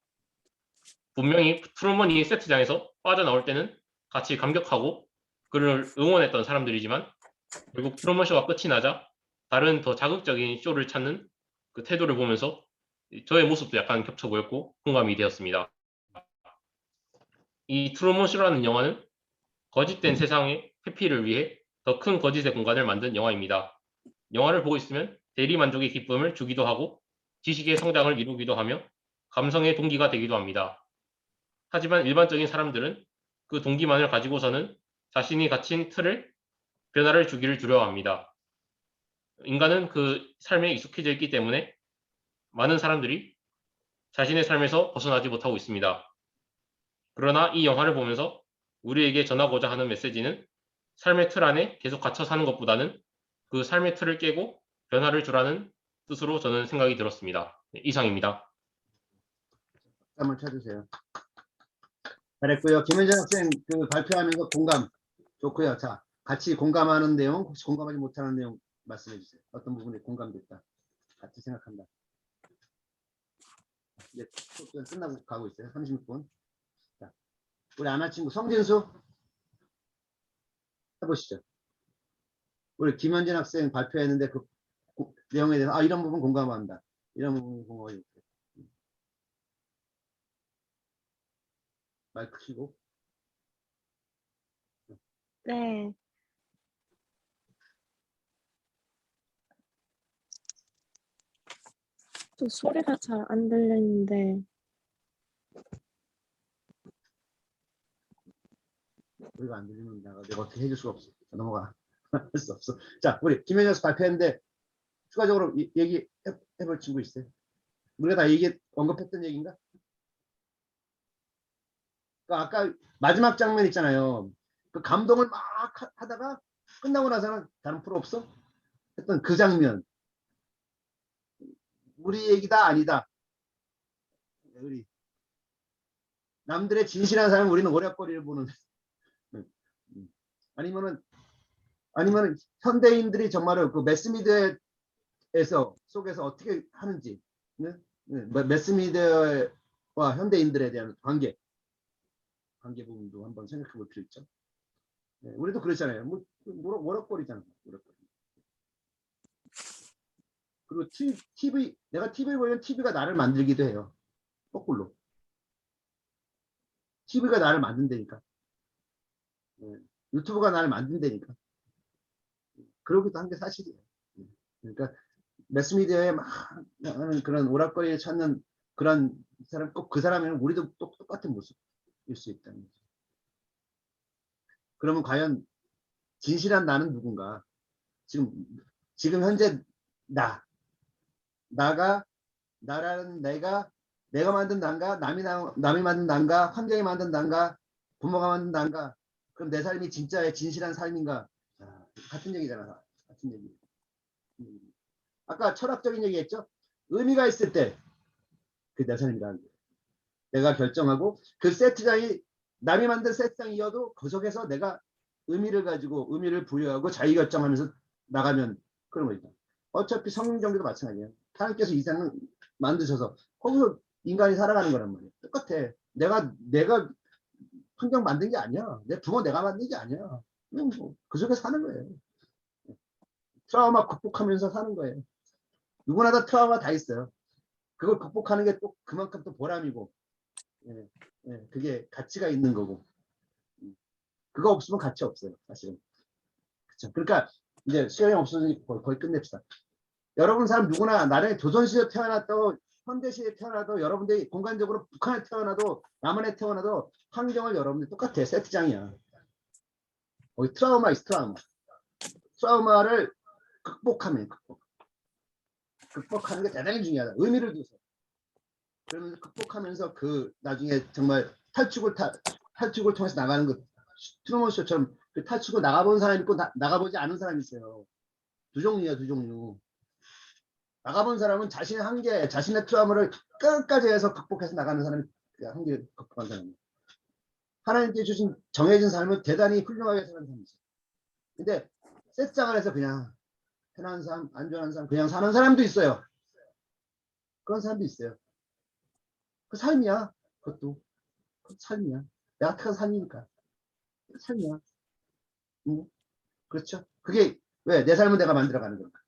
분명히 트루먼이 세트장에서 빠져나올 때는 같이 감격하고 그를 응원했던 사람들이지만 결국 트루먼 쇼가 끝이 나자 다른 더 자극적인 쇼를 찾는 그 태도를 보면서 저의 모습도 약간 겹쳐 보였고 공감이 되었습니다. 이 트루먼 쇼라는 영화는 거짓된 세상의 회피를 위해 더 큰 거짓의 공간을 만든 영화입니다. 영화를 보고 있으면 대리 만족의 기쁨을 주기도 하고 지식의 성장을 이루기도 하며 감성의 동기가 되기도 합니다. 하지만 일반적인 사람들은 그 동기만을 가지고서는 자신이 갇힌 틀을 변화를 주기를 두려워합니다. 인간은 그 삶에 익숙해져 있기 때문에 많은 사람들이 자신의 삶에서 벗어나지 못하고 있습니다. 그러나 이 영화를 보면서 우리에게 전하고자 하는 메시지는 삶의 틀 안에 계속 갇혀 사는 것보다는 그 삶의 틀을 깨고 변화를 주라는 뜻으로 저는 생각이 들었습니다. 네, 이상입니다. 한번 찾으세요. 잘했고요. 김현정 학생 그 발표하면서 공감 좋고요. 자, 같이 공감하는 내용, 혹시 공감하지 못하는 내용 말씀해 주세요. 어떤 부분에 공감됐다. 같이 생각한다. 이제 수업 끝나고 가고 있어요. 36분. 자, 우리 아나 친구 성진수 해보시죠. 우리 김현진 학생 발표했는데 그 내용에 대해서 이런 부분 공감한다. 이런 부분 공감이 마이크 켜고. 네. 또 소리가 잘 안 들리는데. 우리가 안 들리면 내가 어떻게 해줄 수가 없어. 넘어가. 할 수 없어. 자, 우리 김현진 학생 발표했는데 추가적으로 얘기해볼 친구 있어요? 우리가 다 언급했던 얘기인가? 아까 마지막 장면 있잖아요. 그 감동을 막 하다가 끝나고 나서는 다른 프로 없어? 했던 그 장면. 우리 얘기다 아니다. 우리 남들의 진실한 사람 우리는 오락거리를 보는. 아니면은 현대인들이 정말로 그 매스미디어에서 속에서 어떻게 하는지, 네? 매스미디어와 현대인들에 대한 관계 부분도 한번 생각해 볼 필요 있죠. 네, 우리도 그렇잖아요. 오락거리잖아. 오락거리. 그리고 내가 TV를 보면 TV가 나를 만들기도 해요. 거꾸로. TV가 나를 만든다니까. 네, 유튜브가 나를 만든다니까. 그러기도 한 게 사실이에요. 그러니까 매스미디어에 막 하는 그런 오락거리를 찾는 그런 사람, 꼭 그 사람이면 우리도 똑같은 모습일 수 있다는 거죠. 그러면 과연 진실한 나는 누군가? 지금 현재 나라는 내가 만든 난가, 남이 만든 난가, 환경이 만든 난가, 부모가 만든 난가. 그럼 내 삶이 진짜의 진실한 삶인가? 같은 얘기잖아. 같은 얘기. 아까 철학적인 얘기했죠? 의미가 있을 때 그 내 삶이라는 거예요. 내가 결정하고 그 세트장이 남이 만든 세트장이어도 그 속에서 내가 의미를 가지고 의미를 부여하고 자기결정하면서 나가면 그런 거 있다. 어차피 성령 종교도 마찬가지예요. 하나님께서 이 세상을 만드셔서 거기서 인간이 살아가는 거란 말이에요. 똑같아. 내가 환경 만든 게 아니야. 내 부모 내가 만든 게 아니야. 그 속에서 사는 거예요. 트라우마 극복하면서 사는 거예요. 누구나 다 트라우마 다 있어요. 그걸 극복하는 게 또 그만큼 또 보람이고, 그게 가치가 있는 거고. 그거 없으면 가치 없어요, 사실은. 그쵸? 그러니까 이제 시간이 없어서 거의 끝냅시다. 여러분 사람 누구나 나중에 조선시대에 태어났다고 현대시대에 태어나도 여러분들이 공간적으로 북한에 태어나도 남한에 태어나도 환경을 여러분들 똑같아. 세트장이야. 거기 트라우마 있어. 트라우마를 극복하는 게 대단히 중요하다. 의미를 두서. 그러면서 극복하면서 그 나중에 정말 탈출을 통해서 나가는 것. 트루먼 쇼처럼 그 탈출을 나가본 사람이 있고 나가보지 않은 사람이 있어요. 두 종류야, 두 종류. 나가본 사람은 자신의 한계, 자신의 트라우마를 끝까지 해서 극복해서 나가는 사람이 한계를 극복한 사람이에요. 하나님께 주신 정해진 삶을 대단히 훌륭하게 사는 사람이죠. 근데 세트장을 해서 그냥 편한 삶, 안전한 삶, 그냥 사는 사람도 있어요. 그런 사람도 있어요. 그 삶이야. 그것도. 그 삶이야. 내가 태어난 삶이니까. 삶이야. 그렇죠? 그게 왜? 내 삶을 내가 만들어가는 거니까.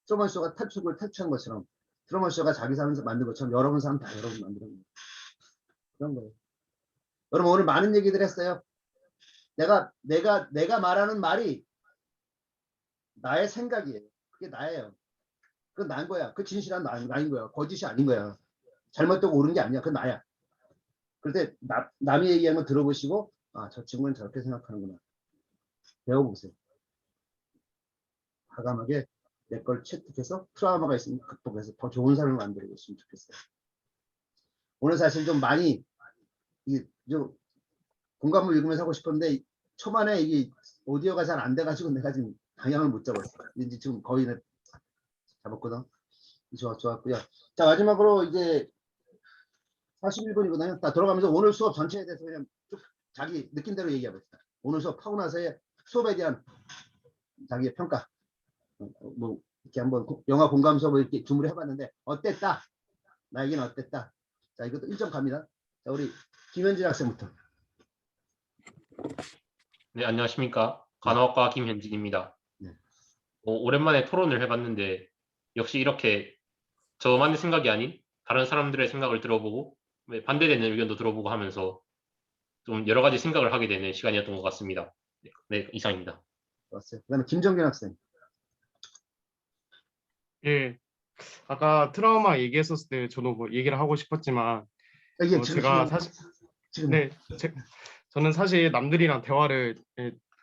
트루먼 쇼가 탈출한 것처럼 트루먼 쇼가 자기 삶을 만든 것처럼 여러분 삶 다 여러분 만드는 거예요. 그런 거예요. 여러분 오늘 많은 얘기들 했어요. 내가 말하는 말이 나의 생각이에요. 그게 나예요. 그건 나인 거야. 그 진실한 나인 거야. 거짓이 아닌 거야. 잘못되고 옳은 게 아니야. 그건 나야. 그런데 남이 얘기하는 거 들어보시고 저 친구는 저렇게 생각하는구나. 배워보세요. 과감하게 내 걸 채택해서 트라우마가 있으면 극복해서 더 좋은 삶을 만들고 있으면 좋겠어요. 오늘 사실 좀 많이 좀 공감을 읽으면서 하고 싶었는데 초반에 이게 오디오가 잘 안 돼가지고 내가 지금 방향을 못 잡았어. 이제 지금 거의 잡았거든. 좋았고요. 자 마지막으로 이제 41분이거든요. 다 들어가면서 오늘 수업 전체에 대해서 그냥 쭉 자기 느낌대로 얘기해봅시다. 오늘 수업 하고 나서의 수업에 대한 자기의 평가. 뭐 이렇게 한번 영화 공감 수업을 이렇게 준비를 해봤는데 어땠다? 나에게는 어땠다? 자, 이것도 1점 갑니다. 자, 우리 김현진 학생부터. 네, 안녕하십니까. 간호학과 김현진입니다. 네. 오랜만에 토론을 해봤는데 역시 이렇게 저만의 생각이 아닌 다른 사람들의 생각을 들어보고 반대되는 의견도 들어보고 하면서 좀 여러 가지 생각을 하게 되는 시간이었던 것 같습니다. 네, 이상입니다. 좋았어요. 그다음에 김정균 학생. 예, 아까 트라우마 얘기했었을 때 저도 뭐 얘기를 하고 싶었지만 이게 지금 제가 시간- 사실 지금 네, 저는 사실 남들이랑 대화를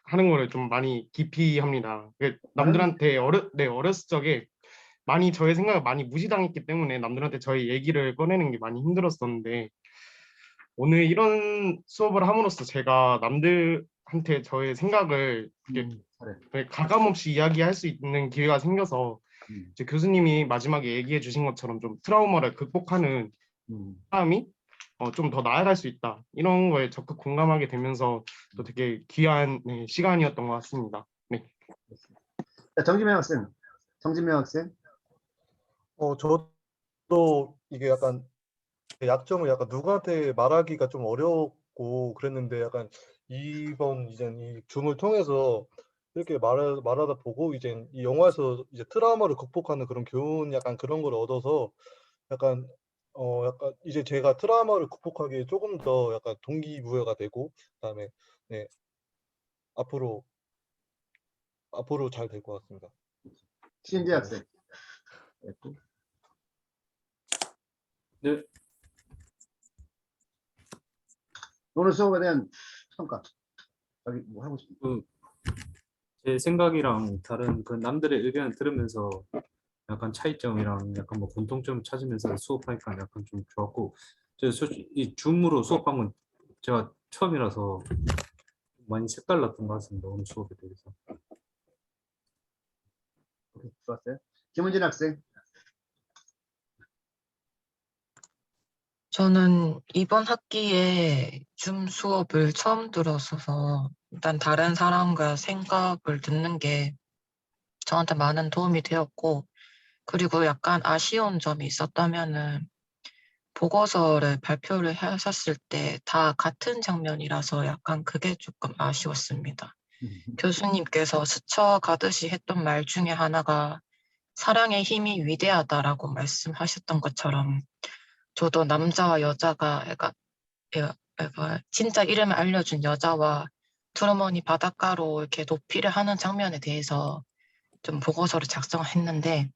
하는 거를 좀 많이 기피 합니다. 남들한테 어렸을 적에 많이 저의 생각을 많이 무시당했기 때문에 남들한테 저의 얘기를 꺼내는 게 많이 힘들었었는데 오늘 이런 수업을 함으로써 제가 남들한테 저의 생각을 잘해. 가감 없이 이야기할 수 있는 기회가 생겨서 이제 교수님이 마지막에 얘기해 주신 것처럼 좀 트라우마를 극복하는 사람이 좀 더 나아갈 수 있다. 이런 거에 적극 공감하게 되면서 또 되게 귀한 시간이었던 것 같습니다. 네. 자, 정진명 학생. 정진명 학생. 저도 이게 약간 약점을 약간 누구한테 말하기가 좀 어렵고 그랬는데 약간 이번 이제 이 줌을 통해서 이렇게 말하다 보고 이제 이 영화에서 이제 트라우마를 극복하는 그런 교훈 약간 그런 걸 얻어서 약간 약간 이제 제가 트라우마를 극복하기에 조금 더 약간 동기부여가 되고 그다음에 네 앞으로 잘 될 것 같습니다. 신재 학생. 네. 오늘 수업에 대한 평가. 여기 뭐 하고 싶은? 제 생각이랑 다른 그 남들의 의견을 들으면서 약간 차이점이랑 약간 뭐 공통점 찾으면서 수업하니까 약간 좀 좋았고, 저 솔직히 이 줌으로 수업한 건 제가 처음이라서 많이 색달랐던 것 같습니다. 오늘 수업에 대해서. 오케이, 좋았어요. 김은진 학생. 저는 이번 학기에 줌 수업을 처음 들었어서 일단 다른 사람과 생각을 듣는 게 저한테 많은 도움이 되었고, 그리고 약간 아쉬운 점이 있었다면은 보고서를 발표를 하셨을 때 다 같은 장면이라서 약간 그게 조금 아쉬웠습니다. 교수님께서 스쳐가듯이 했던 말 중에 하나가 사랑의 힘이 위대하다라고 말씀하셨던 것처럼 저도 남자와 여자가 애가 진짜 이름을 알려준 여자와 트루먼이 바닷가로 이렇게 도피를 하는 장면에 대해서 좀 보고서를 작성했는데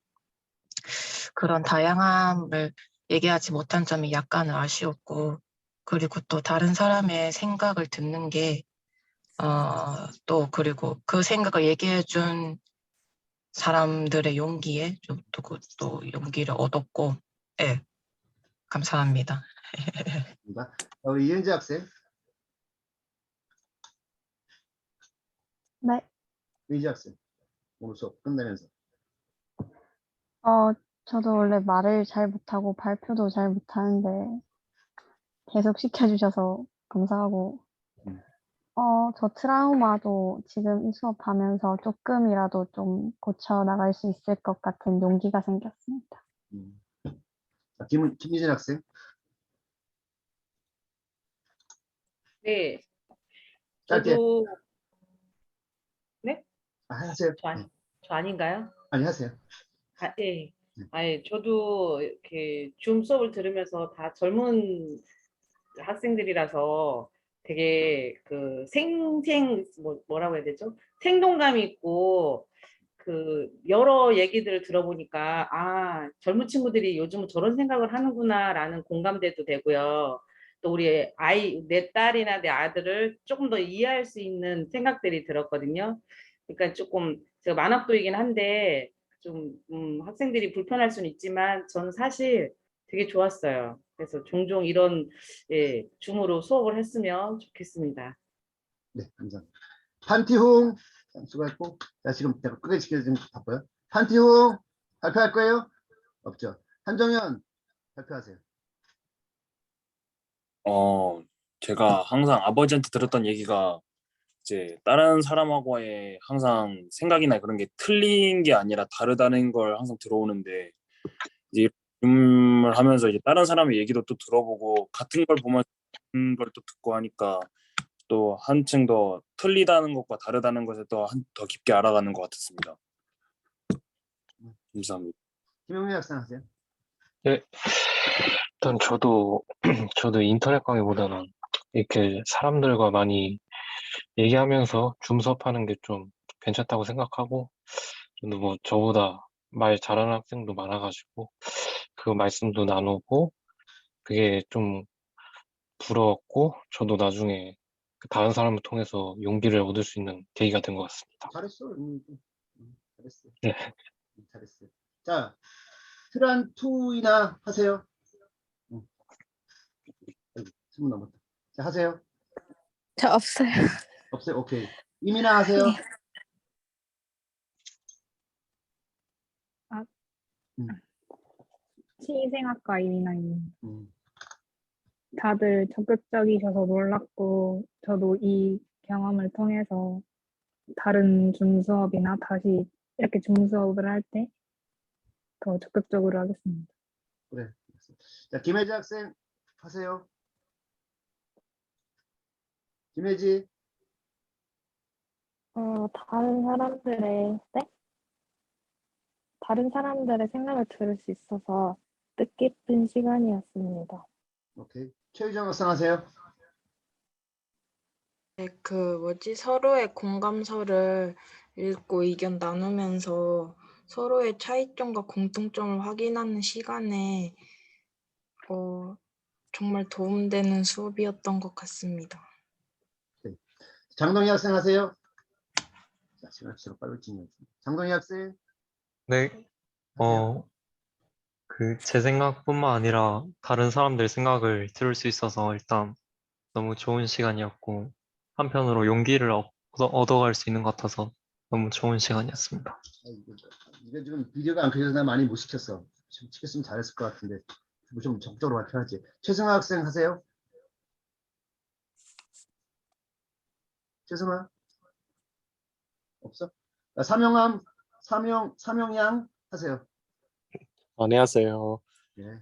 그런 다양함을 얘기하지 못한 점이 약간 아쉬웠고, 그리고 또 다른 사람의 생각을 듣는 게 또 그리고 그 생각을 얘기해준 사람들의 용기에 또 용기를 얻었고, 예, 감사합니다. 우리 이은재 학생. 네. 이은재 학생. 오늘 수업 끝내면서. 저도 원래 말을 잘 못하고 발표도 잘 못하는데 계속 시켜주셔서 감사하고, 저 트라우마도 지금 이 수업하면서 조금이라도 좀 고쳐 나갈 수 있을 것 같은 용기가 생겼습니다. 자, 김희진 학생. 네. 짧게. 저도 네? 하세요. 저 아닌가요? 아니, 하세요. 예. 아니, 저도 이렇게 줌 수업을 들으면서 다 젊은 학생들이라서 되게 그 뭐라고 해야 되죠? 생동감 있고 그 여러 얘기들을 들어보니까 아, 젊은 친구들이 요즘은 저런 생각을 하는구나라는 공감대도 되고요. 또 우리 내 딸이나 내 아들을 조금 더 이해할 수 있는 생각들이 들었거든요. 그러니까 조금 제가 만학도이긴 한데 좀 학생들이 불편할 수는 있지만 저는 사실 되게 좋았어요. 그래서 종종 이런 줌으로 수업을 했으면 좋겠습니다. 네, 감사합니다. 판티홍. 수고했고. 자, 지금 제가 끄게 시켜서 좀 바빠요. 판티홍 발표할 거예요? 없죠. 한정현 발표하세요. 제가 항상 아버지한테 들었던 얘기가 이제 다른 사람하고의 항상 생각이나 그런 게 틀린 게 아니라 다르다는 걸 항상 들어오는데 이제 질문을 하면서 이제 다른 사람의 얘기도 또 들어보고 같은 걸 보면 같은 걸 또 듣고 하니까 또 한층 더 틀리다는 것과 다르다는 것에 더 깊게 알아가는 것 같았습니다. 감사합니다. 김영민 학생 하세요. 네, 일단 저도 인터넷 강의보다는 이렇게 사람들과 많이 얘기하면서 줌 수업하는 게 좀 괜찮다고 생각하고, 저도 뭐 저보다 말 잘하는 학생도 많아가지고 그 말씀도 나누고 그게 좀 부러웠고, 저도 나중에 그 다른 사람을 통해서 용기를 얻을 수 있는 계기가 된 것 같습니다. 잘했어. 잘했어. 네. 잘했어. 자, 트란 2이나 하세요. 아이고, 10분 남았다. 자, 하세요. 저 없어요. 없어요. 오케이. 이민아 하세요. 네. 시생학과 이민아입니다. 음. 다들 적극적이셔서 놀랐고 저도 이 경험을 통해서 다른 줌 수업이나 다시 이렇게 줌 수업을 할 때 더 적극적으로 하겠습니다. 그래. 자, 김혜지 학생 하세요. 김혜지. 다른 사람들의 생각을 들을 수 있어서 뜻깊은 시간이었습니다. 오케이. 최유정 학생 하세요. 네, 서로의 공감서를 읽고 의견 나누면서 서로의 차이점과 공통점을 확인하는 시간에 정말 도움되는 수업이었던 것 같습니다. 장동희 학생 하세요. 자, 시간 빨리 진행. 장동희 학생. 네, 제 생각뿐만 아니라 다른 사람들 생각을 들을 수 있어서 일단 너무 좋은 시간이었고, 한편으로 용기를 얻어갈 수 있는 것 같아서 너무 좋은 시간이었습니다. 이게 지금 비디오가 안 켜져서 나 많이 못 시켰어. 지금 시켰으면 잘했을 것 같은데 좀 적극적으로 발표하지. 최승아 학생 하세요. 최승아 없어? 삼영양 하세요. 안녕하세요. 네.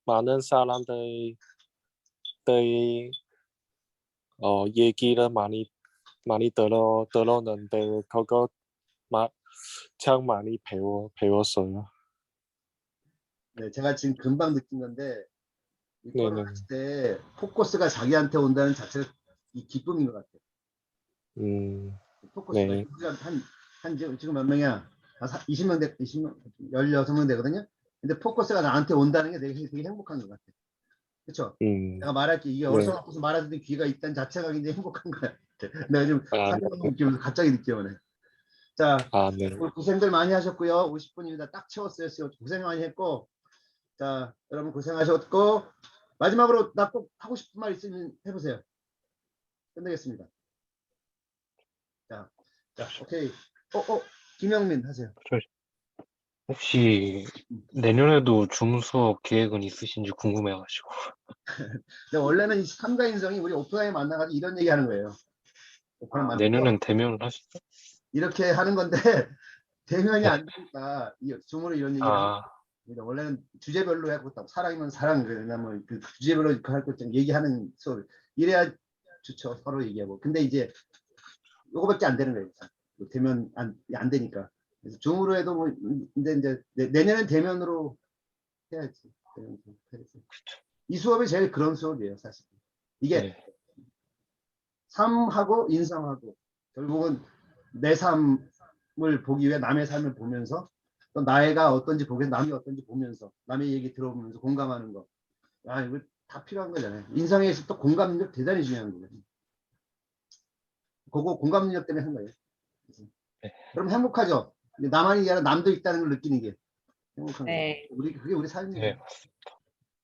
많은 사람들의 얘기를 많이 들었는데 그거 참 많이 배웠어요. 네, 제가 지금 금방 느낀 건데 이 네네. 코로나 때 포커스가 자기한테 온다는 자체가 이 기쁨인 것 같아요. 포커스가 네. 한 지금 몇 명이야? 20명 16명 되거든요. 근데 포커스가 나한테 온다는 게 되게 행복한 것 같아. 그렇죠? 내가 말할게 이게 네. 어디서 와서 말하는 귀가 있다는 자체가 굉장히 행복한 거야. 내가 지금 느끼면서 갑자기 느껴오네. 자, 네. 고생들 많이 하셨고요. 50분입니다. 딱 채웠어요. 고생 많이 했고, 자, 여러분 고생하셨고, 마지막으로 나 꼭 하고 싶은 말 있으면 해보세요. 끝내겠습니다. 자, 오케이. 김영민 하세요. 혹시 내년에도 줌 수업 계획은 있으신지 궁금해가지고. 근데 원래는 이 삼가인성이 우리 오프라인 만나가지고 이런 얘기 하는 거예요. 내년엔 대면을 하시죠? 이렇게 하는 건데 대면이 안 되니까 줌으로 이런 얘기를 하는 거예요. 원래는 주제별로 해고 사랑이면 사랑 그러나 뭐그 주제별로 할 것 좀 얘기하는 수업 이래야 좋죠. 서로 얘기하고. 근데 이제 요거밖에 안 되는 거예요. 대면 안 되니까. 그래서 줌으로 해도 뭐 근데 이제 내년엔 대면으로 해야지. 이 수업이 제일 그런 수업이에요, 사실. 이게 삶하고 인성하고 결국은 내 삶을 보기 위해 남의 삶을 보면서 또 나이가 어떤지 보게 남이 어떤지 보면서 남의 얘기 들어보면서 공감하는 거. 이거 다 필요한 거잖아요. 인성에서 또 공감 능력 대단히 중요한 거예요. 그거 공감 능력 때문에 한 거예요. 그럼 행복하죠. 나만이 아니라 남도 있다는 걸 느끼는 게 행복한 거예요. 그게 우리 삶이에요.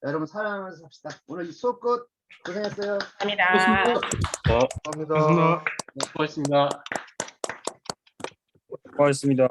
여러분 사랑하면서 삽시다. 오늘 이 수업 끝. 고생했어요. 감사합니다. 감사합니다. 네. 수고하셨습니다. 고맙습니다.